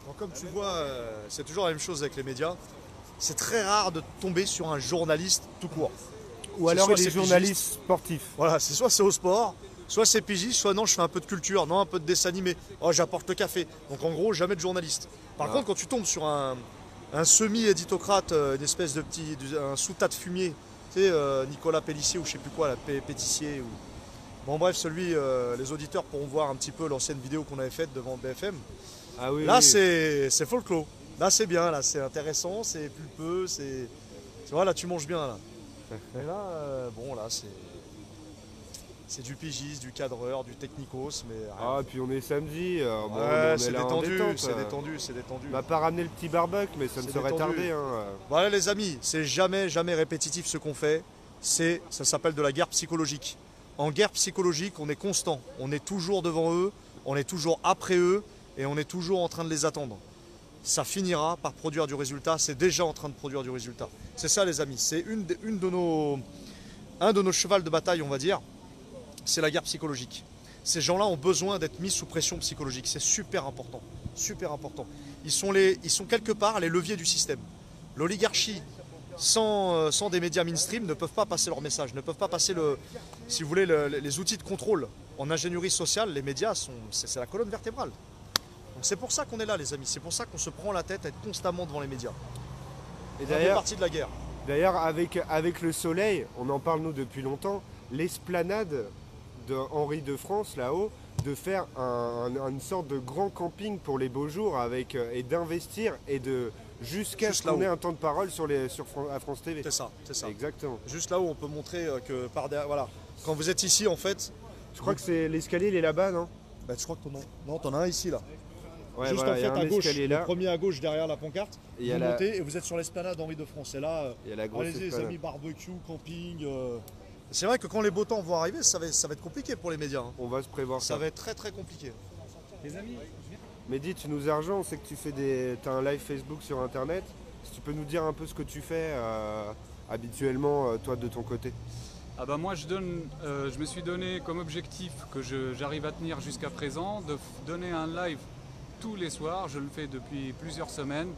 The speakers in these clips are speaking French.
Alors, comme tu vois, c'est toujours la même chose avec les médias. C'est très rare de tomber sur un journaliste tout court. Ou alors les journalistes sportifs. Voilà, c'est soit c'est au sport, soit c'est pigiste, soit non, je fais un peu de culture, non, un peu de dessin animé. Oh, j'apporte le café. Donc en gros, jamais de journaliste. Par contre, quand tu tombes sur un semi-éditocrate, une espèce de petit, un sous-tas de fumier, tu sais, Nicolas Pellissier ou je sais plus quoi, Pétissier ou... Bon bref, les auditeurs pourront voir un petit peu l'ancienne vidéo qu'on avait faite devant BFM. Ah oui, Là, oui. c'est folklore. Là, c'est bien, là, c'est intéressant, c'est pulpeux, c'est... Tu vois, là, tu manges bien, là. Et là, bon, là, c'est du pigiste, du cadreur, du technicos, mais... Ah, puis on est samedi, bon, ouais, on est c'est là en détendu, détente. c'est détendu, c'est détendu. On m'a pas ramené le petit barbecue, mais ça ne C'est serait détendu. tardé. Hein. Voilà, les amis, c'est jamais répétitif ce qu'on fait. Ça s'appelle de la guerre psychologique. En guerre psychologique, on est constant. On est toujours devant eux, on est toujours après eux, et on est toujours en train de les attendre. Ça finira par produire du résultat, c'est déjà en train de produire du résultat. C'est ça, les amis, c'est un de nos chevals de bataille, on va dire, c'est la guerre psychologique. Ces gens-là ont besoin d'être mis sous pression psychologique, c'est super important, super important. Ils sont quelque part les leviers du système. L'oligarchie, sans des médias mainstream, ne peuvent pas passer leur message, ne peuvent pas passer, si vous voulez, les outils de contrôle. En ingénierie sociale, les médias, c'est la colonne vertébrale. Donc c'est pour ça qu'on est là, les amis, c'est pour ça qu'on se prend la tête à être constamment devant les médias. Et Ça fait partie de la guerre. D'ailleurs, avec le soleil, on en parle nous depuis longtemps, l'esplanade de Henri de France, là-haut, de faire une sorte de grand camping pour les beaux jours et d'investir et de jusqu'à ce qu'on ait un temps de parole à France TV. C'est ça, c'est ça. Exactement. Juste là où on peut montrer que par derrière, voilà, quand vous êtes ici en fait... Je crois que c'est l'escalier, il est là-bas, non? Bah, je crois que t'en as un ici là. Ouais, juste voilà, en fait à gauche, là. le premier à gauche derrière la pancarte, Et vous montez et vous êtes sur l'esplanade Henri de France. Et là, allez-y les amis, barbecue, camping. C'est vrai que quand les beaux temps vont arriver, ça va être compliqué pour les médias. Hein. On va se prévoir ça. Ça va être très très compliqué. Les amis, Mehdi, tu nous as rejoint, on sait que tu fais t'as un live Facebook sur internet. Si tu peux nous dire un peu ce que tu fais habituellement, toi de ton côté. ah bah moi je me suis donné comme objectif que j'arrive à tenir jusqu'à présent de donner un live tous les soirs. Je le fais depuis plusieurs semaines.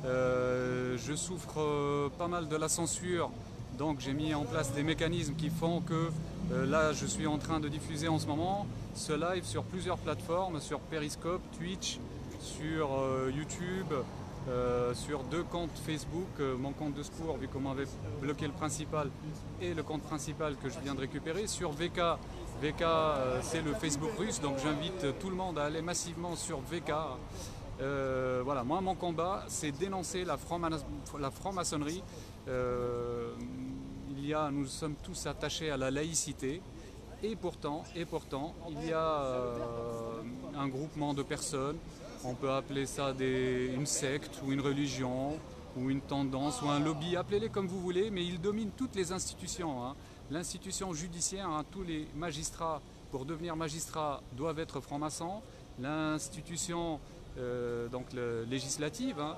Je souffre pas mal de la censure, donc j'ai mis en place des mécanismes qui font que là je suis en train de diffuser en ce moment ce live sur plusieurs plateformes, sur Periscope, Twitch, sur YouTube, sur 2 comptes Facebook, mon compte de secours vu qu'on m'avait bloqué le principal et le compte principal que je viens de récupérer, sur VK. VK c'est le Facebook russe, donc j'invite tout le monde à aller massivement sur VK. Voilà, moi mon combat c'est dénoncer la franc-maçonnerie. Nous sommes tous attachés à la laïcité. Et pourtant, il y a un groupement de personnes, on peut appeler ça une secte ou une religion ou une tendance ou un lobby, appelez-les comme vous voulez, mais ils dominent toutes les institutions. Hein. L'institution judiciaire, hein, tous les magistrats, pour devenir magistrats, doivent être francs-maçons. L'institution législative, hein,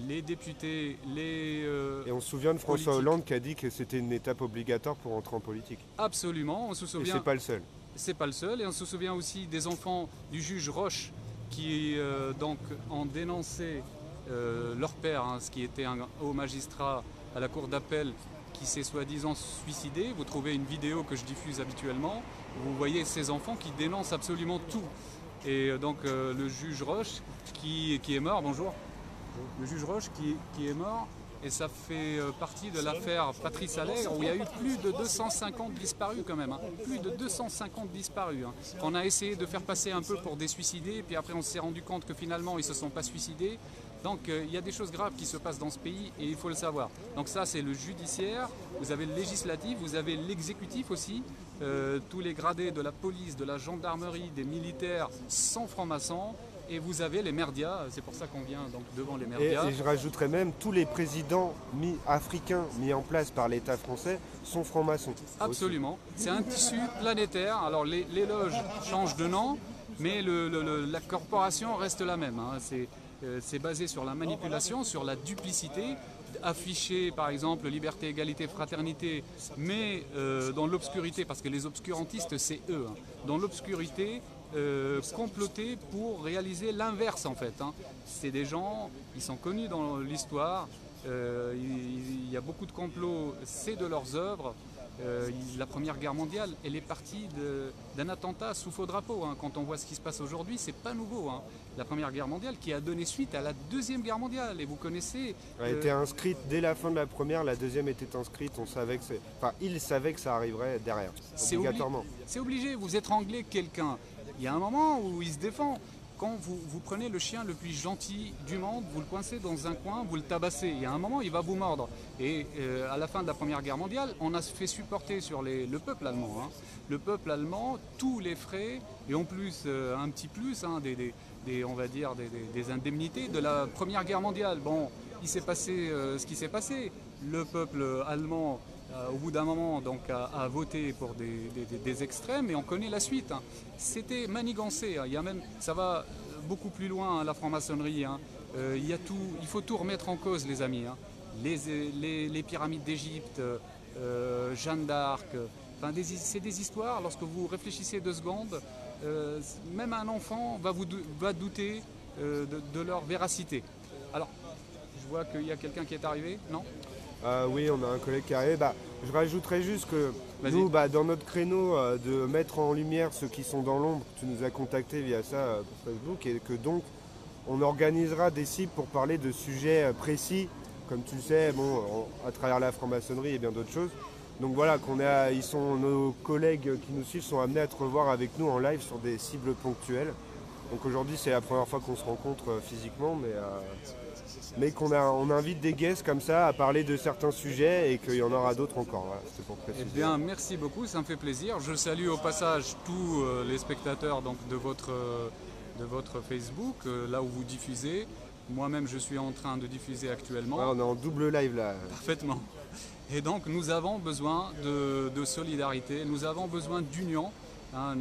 les députés, Et on se souvient de François Hollande qui a dit que c'était une étape obligatoire pour entrer en politique. Absolument, on se souvient. Et c'est pas le seul. C'est pas le seul, et on se souvient aussi des enfants du juge Roche qui ont dénoncé leur père, hein, ce qui était un haut magistrat à la cour d'appel, qui s'est soi-disant suicidé. Vous trouvez une vidéo que je diffuse habituellement, vous voyez ces enfants qui dénoncent absolument tout. Et donc le juge Roche qui est mort, bonjour. Le juge Roche qui est mort, et ça fait partie de l'affaire Patrice Allègre où il y a eu plus de 250 disparus quand même, hein. Plus de 250 disparus. Hein. On a essayé de faire passer un peu pour des suicidés, puis après on s'est rendu compte que finalement ils ne se sont pas suicidés. Donc il y a des choses graves qui se passent dans ce pays et il faut le savoir. Donc ça c'est le judiciaire, vous avez le législatif, vous avez l'exécutif aussi. Tous les gradés de la police, de la gendarmerie, des militaires sont francs-maçons. Et vous avez les merdias, c'est pour ça qu'on vient donc devant les merdias. Et je rajouterais même, tous les présidents africains mis en place par l'État français sont francs-maçons. Absolument. C'est un tissu planétaire. Alors les loges changent de nom, mais la corporation reste la même. Hein. C'est basé sur la manipulation, sur la duplicité. Afficher par exemple liberté, égalité, fraternité, mais dans l'obscurité, parce que les obscurantistes c'est eux, hein. Dans l'obscurité comploté pour réaliser l'inverse en fait. Hein. C'est des gens, ils sont connus dans l'histoire, il y a beaucoup de complots, c'est de leurs œuvres. La Première Guerre mondiale, elle est partie d'un attentat sous faux drapeau. Hein. Quand on voit ce qui se passe aujourd'hui, c'est pas nouveau. Hein. La Première Guerre mondiale qui a donné suite à la Deuxième Guerre mondiale. Et vous connaissez... Elle a été inscrite dès la fin de la première, la deuxième était inscrite, ils savaient que ça arriverait derrière, obligatoirement. C'est obligé, vous étranglez quelqu'un. Il y a un moment où il se défend. Quand vous prenez le chien le plus gentil du monde, vous le coincez dans un coin, vous le tabassez. Il y a un moment, il va vous mordre. Et à la fin de la Première Guerre mondiale, on a fait supporter sur le peuple allemand. Hein. Le peuple allemand, tous les frais, et en plus, un petit plus, hein, on va dire des indemnités de la Première Guerre mondiale. Bon, il s'est passé ce qui s'est passé. Le peuple allemand, au bout d'un moment, donc, a voté pour des extrêmes et on connaît la suite. Hein. C'était manigancé. Hein. Il y a même, ça va beaucoup plus loin, hein, la franc-maçonnerie. Hein. Il faut tout remettre en cause, les amis. Hein. Les pyramides d'Égypte, Jeanne d'Arc. Enfin, c'est des histoires, lorsque vous réfléchissez 2 secondes, même un enfant va douter de leur véracité. Alors, je vois qu'il y a quelqu'un qui est arrivé, non ? Oui, on a un collègue qui est arrivé. Je rajouterais juste que nous, dans notre créneau de mettre en lumière ceux qui sont dans l'ombre, tu nous as contacté via ça pour Facebook, et que donc on organisera des cibles pour parler de sujets précis, comme tu le sais, à travers la franc-maçonnerie et bien d'autres choses. Donc voilà, nos collègues qui nous suivent sont amenés à te revoir avec nous en live sur des cibles ponctuelles. Donc aujourd'hui, c'est la première fois qu'on se rencontre physiquement, mais on invite des guests comme ça à parler de certains sujets et qu'il y en aura d'autres encore. Voilà, c'était pour préciser. Eh bien, merci beaucoup, ça me fait plaisir. Je salue au passage tous les spectateurs donc, de votre Facebook, là où vous diffusez. Moi-même, je suis en train de diffuser actuellement. Ouais, on est en double live là. Parfaitement. Et donc, nous avons besoin de solidarité, nous avons besoin d'union. Hein,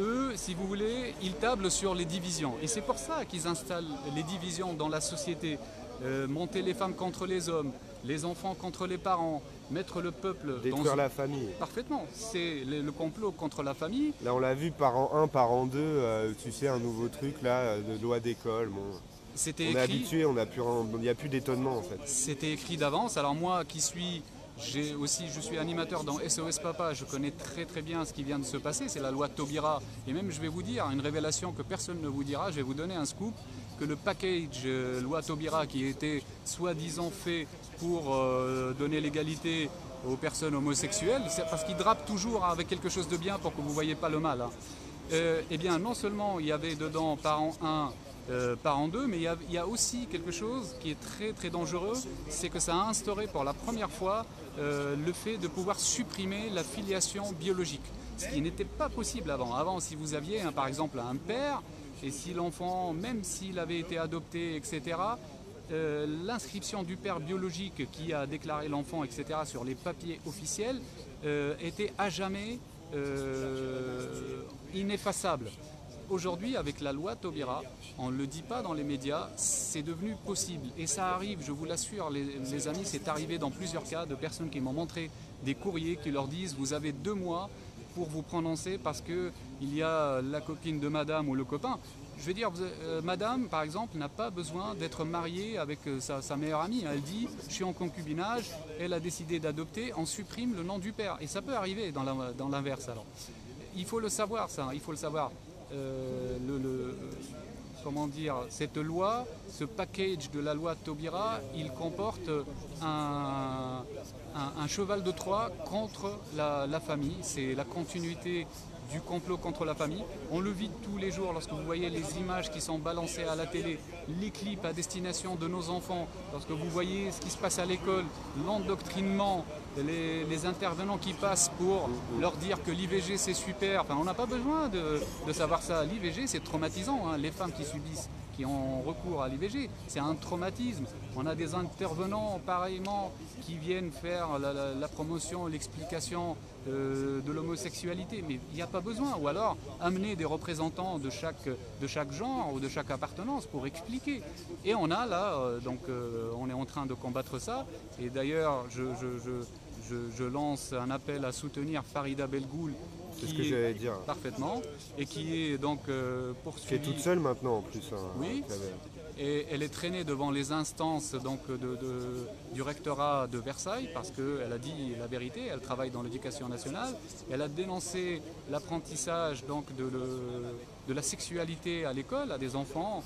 eux, si vous voulez, ils tablent sur les divisions. Et c'est pour ça qu'ils installent les divisions dans la société. Monter les femmes contre les hommes, les enfants contre les parents, mettre le peuple... Détruire la famille. Parfaitement. C'est le complot contre la famille. Là, on l'a vu parent 1, parent 2, tu sais, un nouveau truc là, de loi d'école. Bon. C'était on écrit. est habitué, il n'y a plus d'étonnement en fait. C'était écrit d'avance. Alors moi qui suis... je suis animateur dans SOS Papa, je connais très très bien ce qui vient de se passer, c'est la loi Taubira. Et même je vais vous dire une révélation que personne ne vous dira, je vais vous donner un scoop, que le package loi Taubira qui était soi-disant fait pour donner l'égalité aux personnes homosexuelles, c'est parce qu'ils drapent toujours avec quelque chose de bien pour que vous ne voyez pas le mal. Hein. Eh bien non seulement il y avait dedans parent 1, parent 2, mais il y a aussi quelque chose qui est très très dangereux, c'est que ça a instauré pour la première fois le fait de pouvoir supprimer la filiation biologique, ce qui n'était pas possible avant. Avant, si vous aviez par exemple un père, et si l'enfant, même s'il avait été adopté, etc., l'inscription du père biologique qui a déclaré l'enfant, etc., sur les papiers officiels, était à jamais ineffaçable. Aujourd'hui, avec la loi Taubira, on ne le dit pas dans les médias, c'est devenu possible. Et ça arrive, je vous l'assure, les amis, c'est arrivé dans plusieurs cas de personnes qui m'ont montré des courriers qui leur disent « vous avez 2 mois pour vous prononcer parce qu'il y a la copine de madame ou le copain ». Je veux dire, madame, par exemple, n'a pas besoin d'être mariée avec sa meilleure amie. Elle dit « je suis en concubinage », elle a décidé d'adopter, on supprime le nom du père. Et ça peut arriver dans l'inverse alors. Il faut le savoir, ça, il faut le savoir. Comment dire, cette loi, ce package de la loi Taubira, il comporte un cheval de Troie contre la famille. C'est la continuité du complot contre la famille. On le vit tous les jours lorsque vous voyez les images qui sont balancées à la télé, les clips à destination de nos enfants, lorsque vous voyez ce qui se passe à l'école, l'endoctrinement, les intervenants qui passent pour leur dire que l'IVG c'est super. Enfin, on n'a pas besoin de savoir ça. L'IVG c'est traumatisant, hein. Les femmes qui ont recours à l'IVG, c'est un traumatisme. On a des intervenants pareillement qui viennent faire la promotion, l'explication de l'homosexualité, mais il n'y a pas besoin. Ou alors amener des représentants de chaque genre ou de chaque appartenance pour expliquer. Et on a là, on est en train de combattre ça. Et d'ailleurs, je lance un appel à soutenir Farida Belgoul C'est ce que j'allais dire. Parfaitement, et qui est donc Qui poursuivie. est toute seule maintenant en plus. Hein, Oui. Et elle est traînée devant les instances donc, du rectorat de Versailles parce qu'elle a dit la vérité, elle travaille dans l'éducation nationale, elle a dénoncé l'apprentissage donc, de la sexualité à l'école à des enfants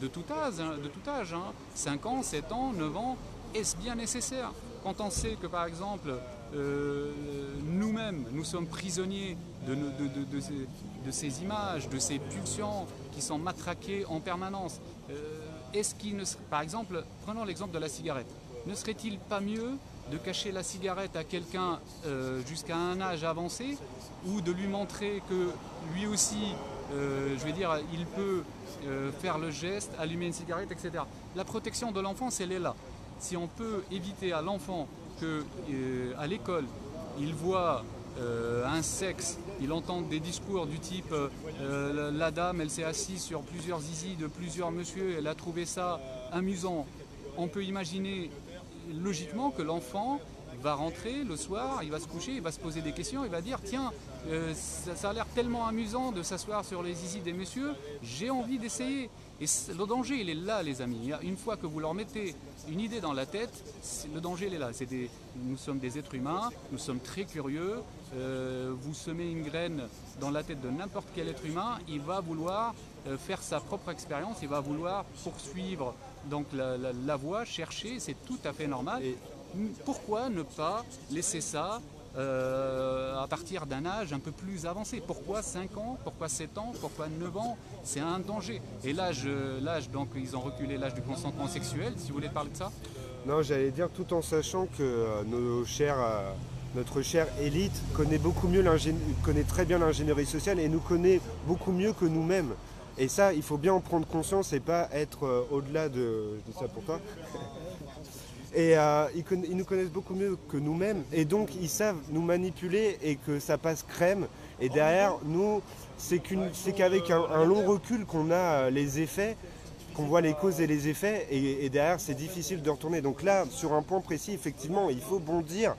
de tout âge, 5 ans, 7 ans, 9 ans. Est-ce bien nécessaire? Quand on sait que par exemple nous-mêmes, nous sommes prisonniers de ces images, de ces pulsions qui sont matraquées en permanence. Est-ce qu'il ne serait, par exemple, prenons l'exemple de la cigarette. Ne serait-il pas mieux de cacher la cigarette à quelqu'un jusqu'à un âge avancé ou de lui montrer que lui aussi, je vais dire, il peut faire le geste, allumer une cigarette, etc. La protection de l'enfance, elle est là. Si on peut éviter à l'enfant qu'à l'école, il voit un sexe, il entend des discours du type la dame elle s'est assise sur plusieurs zizi de plusieurs messieurs, elle a trouvé ça amusant. On peut imaginer logiquement que l'enfant va rentrer le soir, il va se coucher, il va se poser des questions, il va dire tiens, ça a l'air tellement amusant de s'asseoir sur les zizi des messieurs, j'ai envie d'essayer. Et le danger, il est là, les amis. Une fois que vous leur mettez une idée dans la tête, le danger, il est là. Nous sommes des êtres humains, nous sommes très curieux. Vous semez une graine dans la tête de n'importe quel être humain, il va vouloir faire sa propre expérience, il va vouloir poursuivre donc, la voie, chercher, c'est tout à fait normal. Et pourquoi ne pas laisser ça à partir d'un âge un peu plus avancé? Pourquoi 5 ans? Pourquoi 7 ans? Pourquoi 9 ans? C'est un danger. Et l'âge, donc ils ont reculé l'âge du consentement sexuel, si vous voulez parler de ça? Non, j'allais dire tout en sachant que notre chère élite connaît très bien l'ingénierie sociale et nous connaît beaucoup mieux que nous-mêmes. Et ça, il faut bien en prendre conscience et pas être au-delà de... Je dis ça pour toi. Et ils nous connaissent beaucoup mieux que nous-mêmes et donc ils savent nous manipuler et que ça passe crème. Et derrière, nous, c'est qu'avec un long recul qu'on a les effets, qu'on voit les causes et les effets et derrière, c'est difficile de retourner. Donc là, sur un point précis, effectivement, il faut bondir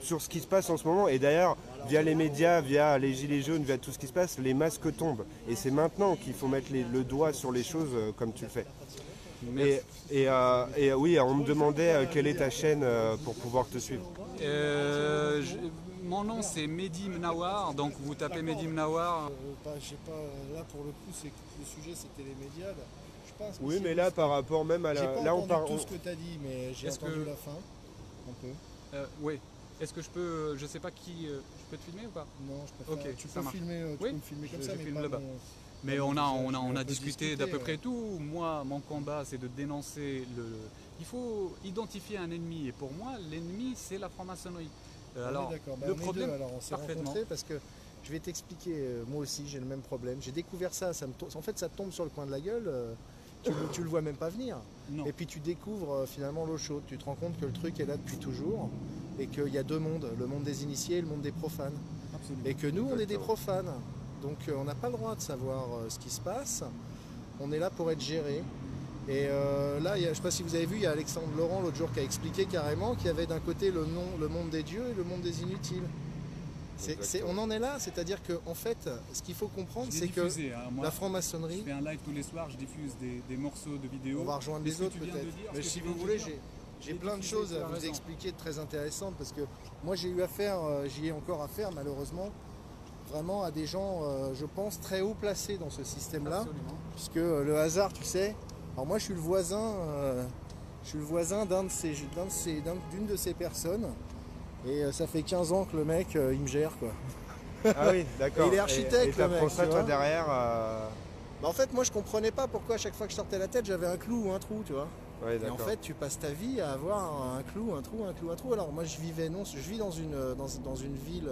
sur ce qui se passe en ce moment. Et d'ailleurs, via les médias, via les gilets jaunes, via tout ce qui se passe, les masques tombent. Et c'est maintenant qu'il faut mettre le doigt sur les choses comme tu le fais. Et oui, on me demandait quelle est ta chaîne pour pouvoir te suivre. Mon nom c'est Mehdi Mnawar, donc vous tapez Mehdi Mnawar. Là pour le coup, le sujet c'était les médias. Là. Je pense que oui, mais là par rapport même à la... J'ai pas entendu tout ce que tu as dit, mais j'ai entendu la fin, un peu. Oui. Est-ce que je peux, je sais pas qui, je peux te filmer ou pas? Non, je préfère. Ok, tu peux me filmer comme ça, mais pas là-bas. Mais on a discuté d'à peu près tout. Moi, mon combat, c'est de dénoncer Il faut identifier un ennemi. Et pour moi, l'ennemi, c'est la franc-maçonnerie. Alors, le problème, on s'est rencontrés parce que je vais t'expliquer. Moi aussi, j'ai le même problème. J'ai découvert ça. En fait, ça te tombe sur le coin de la gueule. Tu le vois même pas venir. Non. Et puis tu découvres finalement l'eau chaude. Tu te rends compte que le truc est là depuis toujours et qu'il y a deux mondes, le monde des initiés et le monde des profanes. Absolument. Et que nous, on est des profanes. Donc on n'a pas le droit de savoir ce qui se passe. On est là pour être géré. Et là, je ne sais pas si vous avez vu, il y a Alexandre Laurent l'autre jour qui a expliqué carrément qu'il y avait d'un côté le monde des dieux et le monde des inutiles. On en est là, c'est-à-dire qu'en fait, ce qu'il faut comprendre, c'est que la franc-maçonnerie... Je fais un live tous les soirs, je diffuse des morceaux de vidéos. On va rejoindre les autres peut-être. Mais si vous voulez, j'ai plein de choses à vous expliquer de très intéressantes parce que moi j'ai eu affaire, j'y ai encore affaire malheureusement, vraiment à des gens, je pense, très haut placés dans ce système-là. Puisque le hasard, tu sais, alors moi je suis le voisin d'une de ces personnes. Et ça fait 15 ans que le mec, il me gère, quoi. Ah oui, d'accord. Il est architecte, et le mec. Ça, toi, derrière... Bah, en fait, moi, je comprenais pas pourquoi à chaque fois que je sortais la tête, j'avais un clou ou un trou, tu vois. Ouais, et en fait, tu passes ta vie à avoir un clou, un trou, un clou, un trou. Alors moi, je vis dans une ville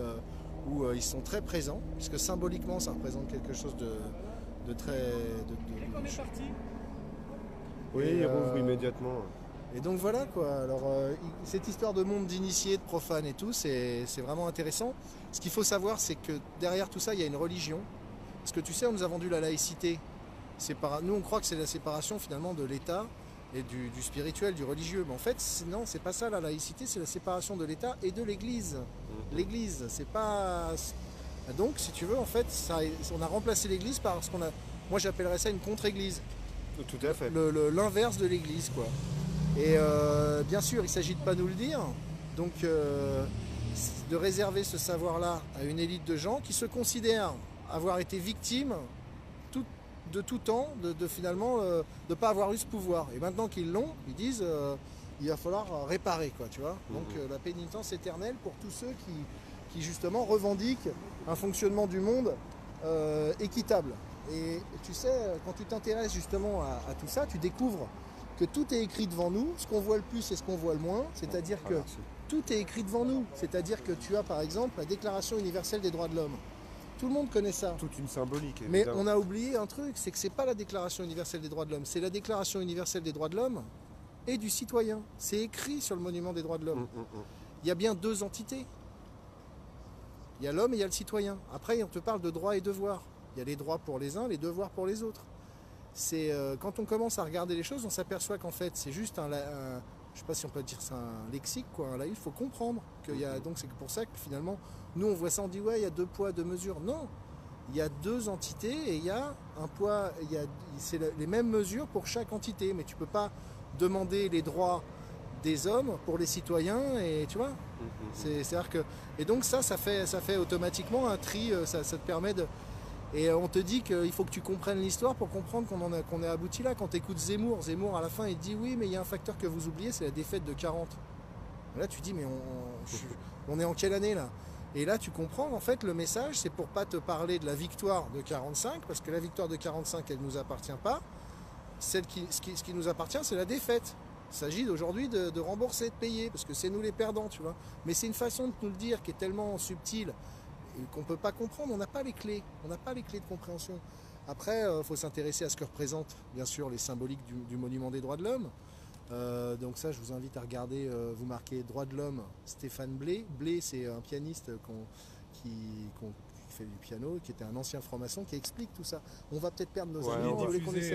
où ils sont très présents, puisque symboliquement, ça représente quelque chose de très... On est parti. Oui, il rouvre immédiatement. Et donc voilà quoi, alors cette histoire de monde d'initiés, de profanes et tout, c'est vraiment intéressant. Ce qu'il faut savoir, c'est que derrière tout ça, il y a une religion. Parce que tu sais, on nous a vendu la laïcité. Nous, on croit que c'est la séparation finalement de l'État et du spirituel, du religieux. Mais en fait, non, c'est pas ça la laïcité, c'est la séparation de l'État et de l'Église. L'Église, c'est pas... Donc, si tu veux, en fait, on a remplacé l'église par ce qu'on a... Moi, j'appellerais ça une contre-église. Tout à fait. L'inverse de l'église, quoi. Et bien sûr, il s'agit de pas nous le dire. Donc, de réserver ce savoir-là à une élite de gens qui se considèrent avoir été victimes de tout temps, finalement, de ne pas avoir eu ce pouvoir. Et maintenant qu'ils l'ont, ils disent il va falloir réparer, quoi, tu vois. Donc, la pénitence éternelle pour tous ceux qui justement revendiquent un fonctionnement du monde équitable. Et tu sais, quand tu t'intéresses justement à tout ça, tu découvres que tout est écrit devant nous, ce qu'on voit le plus et ce qu'on voit le moins, c'est-à-dire que tout est écrit devant nous. C'est-à-dire que tu as par exemple la Déclaration universelle des droits de l'homme. Tout le monde connaît ça. Toute une symbolique, mais évidemment. on a oublié un truc, c'est que c'est pas la Déclaration universelle des droits de l'homme, c'est la Déclaration universelle des droits de l'homme et du citoyen. C'est écrit sur le monument des droits de l'homme. Il y a bien deux entités. Il y a l'homme et il y a le citoyen. Après, on te parle de droits et devoirs. Il y a les droits pour les uns, les devoirs pour les autres. C'est quand on commence à regarder les choses, on s'aperçoit qu'en fait, c'est juste je sais pas si on peut dire c'est un lexique, quoi. Là, il faut comprendre qu'il y a. Donc c'est pour ça que finalement, nous on voit ça, on dit ouais, il y a deux poids, deux mesures. Non, il y a deux entités et il y a un poids. C'est les mêmes mesures pour chaque entité, mais tu peux pas demander les droits des hommes pour les citoyens et tu vois. C'est-à-dire que et donc ça fait automatiquement un tri. Ça te permet de. Et on te dit qu'il faut que tu comprennes l'histoire pour comprendre qu'on est abouti là. Quand tu écoutes Zemmour à la fin il te dit oui mais il y a un facteur que vous oubliez, c'est la défaite de 40. Et là tu dis mais on est en quelle année là? Et là tu comprends en fait le message c'est pour pas te parler de la victoire de 45 parce que la victoire de 45 elle nous appartient pas. Ce qui nous appartient c'est la défaite. Il s'agit aujourd'hui de rembourser, de payer parce que c'est nous les perdants tu vois. Mais c'est une façon de nous le dire qui est tellement subtile qu'on ne peut pas comprendre, on n'a pas les clés, de compréhension. Après, il faut s'intéresser à ce que représentent, bien sûr, les symboliques du monument des droits de l'homme. Donc ça, je vous invite à regarder, vous marquez droits de l'homme, Stéphane Blé. Blé, c'est un pianiste qui fait du piano, qui était un ancien franc-maçon, qui explique tout ça. On va peut-être perdre nos amis, vous voulez qu'on essaie